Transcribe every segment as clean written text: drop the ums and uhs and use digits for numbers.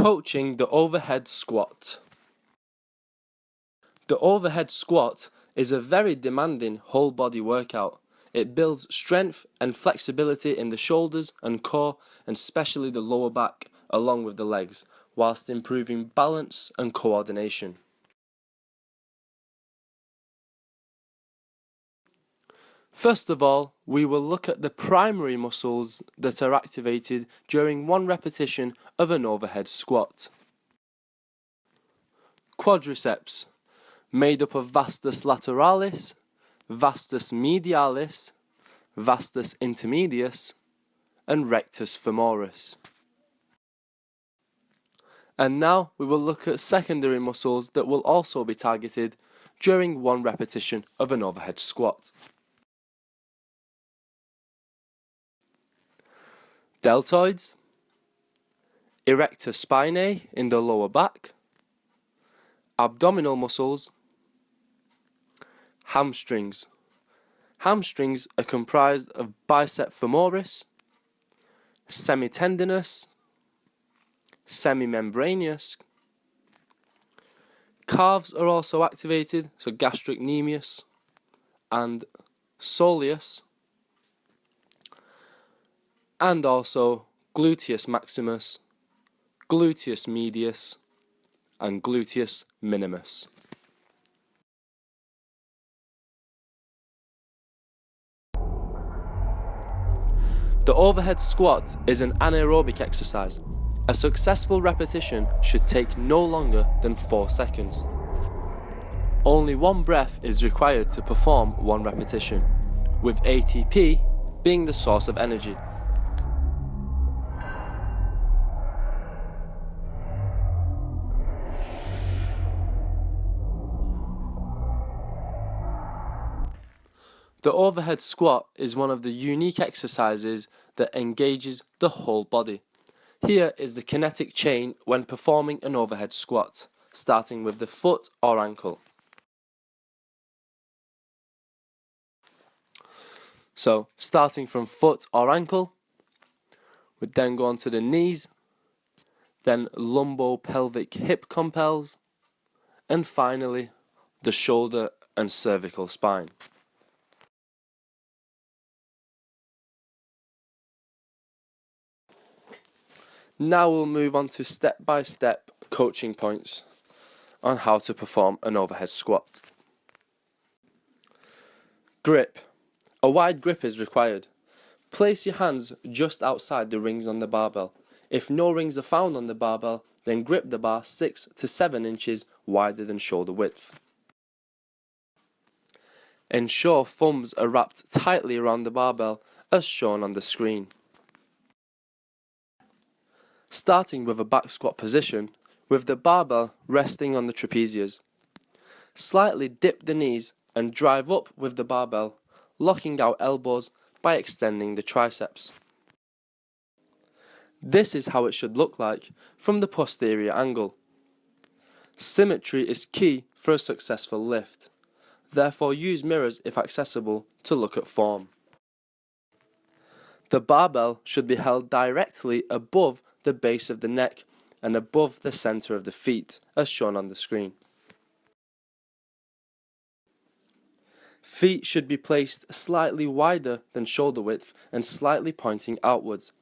Coaching the overhead squat. The overhead squat is a very demanding whole body workout. It builds strength and flexibility in the shoulders and core, and especially the lower back along with the legs, whilst improving balance and coordination. First of all, we will look at the primary muscles that are activated during one repetition of an overhead squat. Quadriceps, made up of vastus lateralis, vastus medialis, vastus intermedius, and rectus femoris. And now we will look at secondary muscles that will also be targeted during one repetition of an overhead squat. Deltoids, erector spinae in the lower back, abdominal muscles, hamstrings. Hamstrings are comprised of bicep femoris, semitendinous, semimembraneous. Calves are also activated, so gastrocnemius and soleus, and also gluteus maximus, gluteus medius, and gluteus minimus. The overhead squat is an anaerobic exercise. A successful repetition should take no longer than 4 seconds. Only one breath is required to perform one repetition, with ATP being the source of energy. The overhead squat is one of the unique exercises that engages the whole body. Here is the kinetic chain when performing an overhead squat, starting with the foot or ankle. So, starting from foot or ankle, we then go on to the knees, then lumbo-pelvic hip compels, and finally the shoulder and cervical spine. Now we'll move on to step-by-step coaching points on how to perform an overhead squat. Grip. A wide grip is required. Place your hands just outside the rings on the barbell. If no rings are found on the barbell, then grip the bar 6 to 7 inches wider than shoulder width. Ensure thumbs are wrapped tightly around the barbell as shown on the screen. Starting with a back squat position, with the barbell resting on the trapezius. Slightly dip the knees and drive up with the barbell, locking out elbows by extending the triceps. This is how it should look like from the posterior angle. Symmetry is key for a successful lift. Therefore, use mirrors if accessible to look at form. The barbell should be held directly above the base of the neck and above the center of the feet, as shown on the screen. Feet should be placed slightly wider than shoulder width and slightly pointing outwards.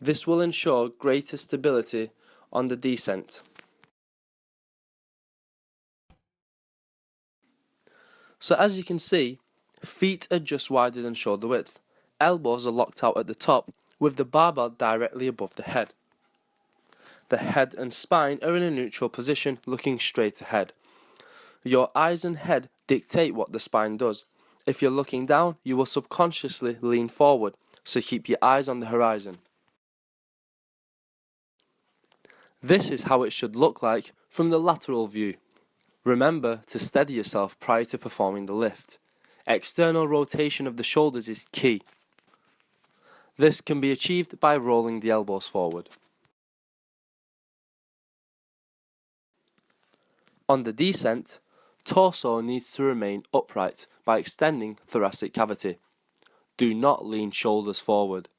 This will ensure greater stability on the descent. So as you can see, feet are just wider than shoulder width. Elbows are locked out at the top with the barbell directly above the head. The head and spine are in a neutral position looking straight ahead. Your eyes and head dictate what the spine does. If you're looking down, you will subconsciously lean forward, so keep your eyes on the horizon. This is how it should look like from the lateral view. Remember to steady yourself prior to performing the lift. External rotation of the shoulders is key. This can be achieved by rolling the elbows forward. On the descent, torso needs to remain upright by extending thoracic cavity. Do not lean shoulders forward.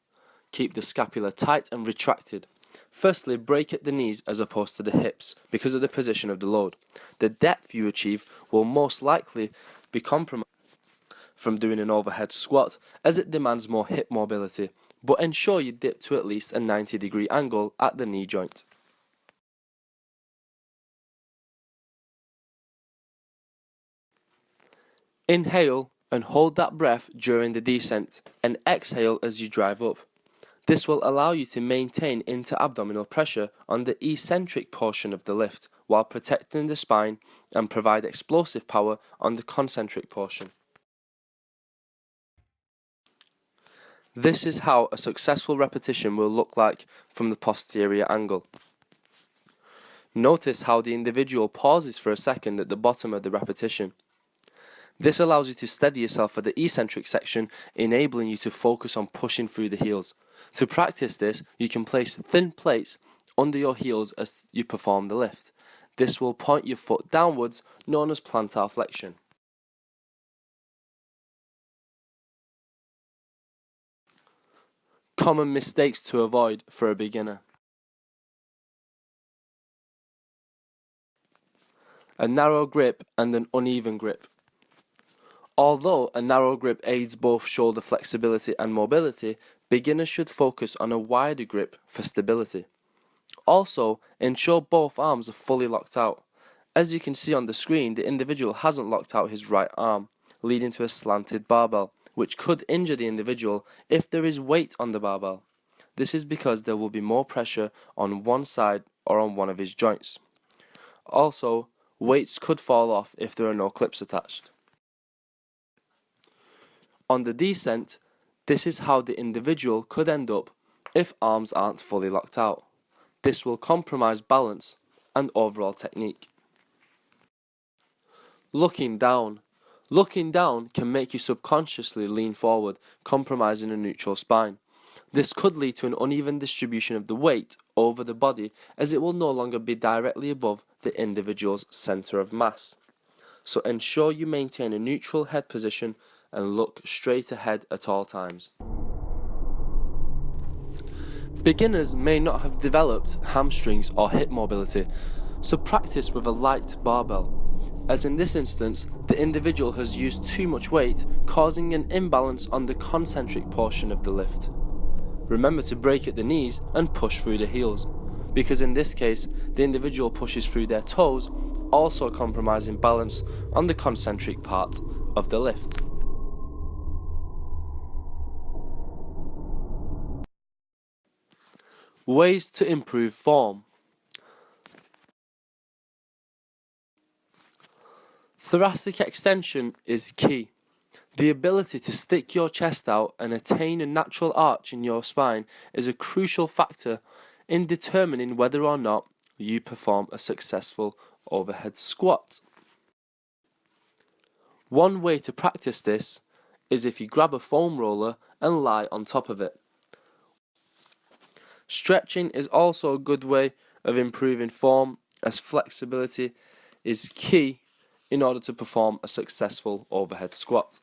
Keep the scapula tight and retracted. Firstly, break at the knees as opposed to the hips because of the position of the load. The depth you achieve will most likely be compromised from doing an overhead squat as it demands more hip mobility, but ensure you dip to at least a 90-degree angle at the knee joint. Inhale and hold that breath during the descent and exhale as you drive up. This will allow you to maintain inter-abdominal pressure on the eccentric portion of the lift while protecting the spine and provide explosive power on the concentric portion. This is how a successful repetition will look like from the posterior angle. Notice how the individual pauses for a second at the bottom of the repetition. This allows you to steady yourself for the eccentric section, enabling you to focus on pushing through the heels. To practice this, you can place thin plates under your heels as you perform the lift. This will point your foot downwards, known as plantar flexion. Common mistakes to avoid for a beginner. A narrow grip and an uneven grip. Although a narrow grip aids both shoulder flexibility and mobility, beginners should focus on a wider grip for stability. Also, ensure both arms are fully locked out. As you can see on the screen, the individual hasn't locked out his right arm, leading to a slanted barbell, which could injure the individual if there is weight on the barbell. This is because there will be more pressure on one side or on one of his joints. Also, weights could fall off if there are no clips attached. On the descent, this is how the individual could end up if arms aren't fully locked out. This will compromise balance and overall technique. Looking down. Looking down can make you subconsciously lean forward, compromising a neutral spine. This could lead to an uneven distribution of the weight over the body as it will no longer be directly above the individual's center of mass. So ensure you maintain a neutral head position and look straight ahead at all times. Beginners may not have developed hamstrings or hip mobility, so practice with a light barbell. As in this instance, the individual has used too much weight, causing an imbalance on the concentric portion of the lift. Remember to break at the knees and push through the heels, because in this case, the individual pushes through their toes, also compromising balance on the concentric part of the lift. Ways to improve form. Thoracic extension is key. The ability to stick your chest out and attain a natural arch in your spine is a crucial factor in determining whether or not you perform a successful overhead squat. One way to practice this is if you grab a foam roller and lie on top of it. Stretching is also a good way of improving form, as flexibility is key in order to perform a successful overhead squat.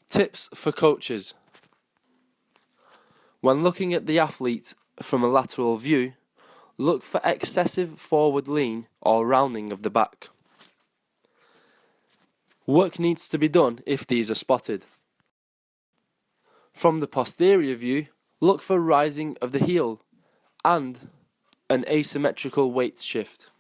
Tips for coaches. When looking at the athlete from a lateral view, look for excessive forward lean or rounding of the back. Work needs to be done if these are spotted. From the posterior view, look for rising of the heel and an asymmetrical weight shift.